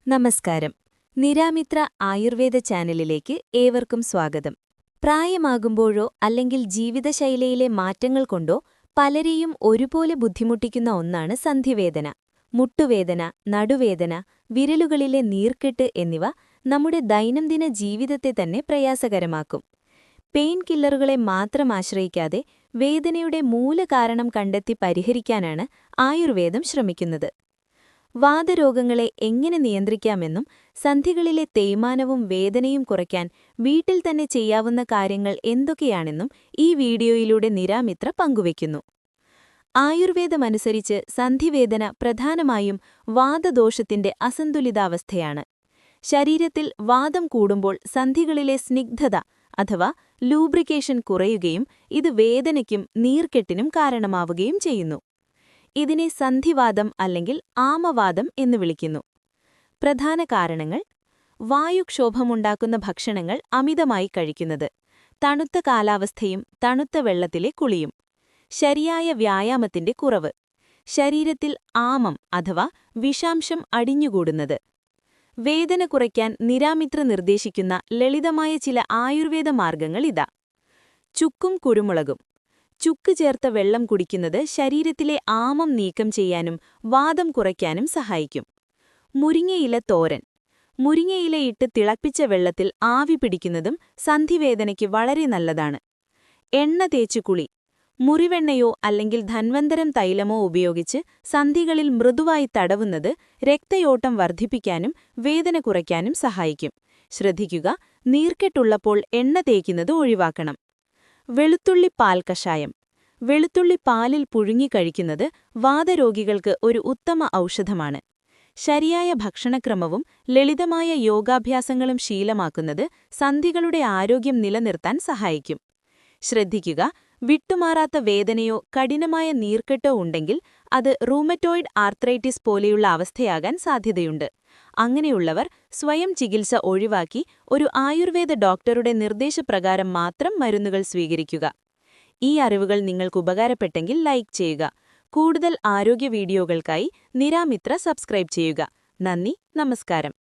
നമസ്കാരം. നിരാമിത്ര ആയുർവേദ ചാനലിലേക്ക് ഏവർക്കും സ്വാഗതം. പ്രായമാകുമ്പോഴോ അല്ലെങ്കിൽ ജീവിതശൈലിയിലെ മാറ്റങ്ങൾ കൊണ്ടോ പലരെയും ഒരുപോലെ ബുദ്ധിമുട്ടിക്കുന്ന ഒന്നാണ് സന്ധിവേദന. മുട്ടുവേദന, നടുവേദന, വിരലുകളിലെ നീർക്കെട്ട് എന്നിവ നമ്മുടെ ദൈനംദിന ജീവിതത്തെ തന്നെ പ്രയാസകരമാക്കും. പെയിൻ കില്ലറുകളെ മാത്രം ആശ്രയിക്കാതെ വേദനയുടെ മൂലകാരണം കണ്ടെത്തി പരിഹരിക്കാനാണ് ആയുർവേദം ശ്രമിക്കുന്നത്. വാതരോഗങ്ങളെ എങ്ങനെ നിയന്ത്രിക്കാമെന്നും സന്ധികളിലെ തേയ്മാനവും വേദനയും കുറയ്ക്കാൻ വീട്ടിൽ തന്നെ ചെയ്യാവുന്ന കാര്യങ്ങൾ എന്തൊക്കെയാണെന്നും ഈ വീഡിയോയിലൂടെ നിരാമിത്ര പങ്കുവയ്ക്കുന്നു. ആയുർവേദമനുസരിച്ച് സന്ധിവേദന പ്രധാനമായും വാതദോഷത്തിന്റെ അസന്തുലിതാവസ്ഥയാണ്. ശരീരത്തിൽ വാതം കൂടുമ്പോൾ സന്ധികളിലെ സ്നിഗ്ധത അഥവാ ലൂബ്രിക്കേഷൻ കുറയുകയും ഇത് വേദനയ്ക്കും നീർക്കെട്ടിനും കാരണമാവുകയും ചെയ്യുന്നു. ഇതിനെ സന്ധിവാതം അല്ലെങ്കിൽ ആമവാതം എന്ന് വിളിക്കുന്നു. പ്രധാന കാരണങ്ങൾ: വായുക്ഷോഭമുണ്ടാക്കുന്ന ഭക്ഷണങ്ങൾ അമിതമായി കഴിക്കുന്നത്, തണുത്ത കാലാവസ്ഥയും തണുത്ത വെള്ളത്തിലെ കുളിയും, ശരിയായ വ്യായാമത്തിന്റെ കുറവ്, ശരീരത്തിൽ ആമം അഥവാ വിഷാംശം അടിഞ്ഞുകൂടുന്നത്. വേദന കുറയ്ക്കാൻ നിരാമിത്ര നിർദ്ദേശിക്കുന്ന ലളിതമായ ചില ആയുർവേദ മാർഗങ്ങൾ ഇതാ. ചുക്കും കുരുമുളകും. ചുക്ക് ചേർത്ത വെള്ളം കുടിക്കുന്നത് ശരീരത്തിലെ ആമം നീക്കം ചെയ്യാനും വാതം കുറയ്ക്കാനും സഹായിക്കും. മുരിങ്ങയില തോരൻ. മുരിങ്ങയിലയിട്ട് തിളപ്പിച്ച വെള്ളത്തിൽ ആവി പിടിക്കുന്നതും സന്ധിവേദനയ്ക്ക് വളരെ നല്ലതാണ്. എണ്ണ തേച്ച് കുളി. മുറിവെണ്ണയോ അല്ലെങ്കിൽ ധന്വന്തരം തൈലമോ ഉപയോഗിച്ച് സന്ധികളിൽ മൃദുവായി തടവുന്നത് രക്തയോട്ടം വർദ്ധിപ്പിക്കാനും വേദന കുറയ്ക്കാനും സഹായിക്കും. ശ്രദ്ധിക്കുക, നീർക്കെട്ടുള്ളപ്പോൾ എണ്ണ തേക്കുന്നത് ഒഴിവാക്കണം. വെളുത്തുള്ളി പാൽ കഷായം. വെളുത്തുള്ളി പാലിൽ പുഴുങ്ങി കഴിക്കുന്നത് വാതരോഗികൾക്ക് ഒരു ഉത്തമ ഔഷധമാണ്. ശരിയായ ഭക്ഷണക്രമവും ലളിതമായ യോഗാഭ്യാസങ്ങളും ശീലമാക്കുന്നത് സന്ധികളുടെ ആരോഗ്യം നിലനിർത്താൻ സഹായിക്കും. ശ്രദ്ധിക്കുക, വിട്ടുമാറാത്ത വേദനയോ കഠിനമായ നീർക്കെട്ടോ ഉണ്ടെങ്കിൽ അത് റൂമറ്റോയിഡ് ആർത്രൈറ്റിസ് പോലെയുള്ള അവസ്ഥയാകാൻ സാധ്യതയുണ്ട്. അങ്ങനെയുള്ളവർ സ്വയം ചികിത്സ ഒഴിവാക്കി ഒരു ആയുർവേദ ഡോക്ടറുടെ നിർദ്ദേശപ്രകാരം മാത്രം മരുന്നുകൾ സ്വീകരിക്കുക. ഈ അറിവുകൾ നിങ്ങൾക്ക് ഉപകാരപ്പെട്ടെങ്കിൽ ലൈക്ക് ചെയ്യുക. കൂടുതൽ ആരോഗ്യ വീഡിയോകൾക്കായി നിരാമിത്ര സബ്സ്ക്രൈബ് ചെയ്യുക. നന്ദി, നമസ്കാരം.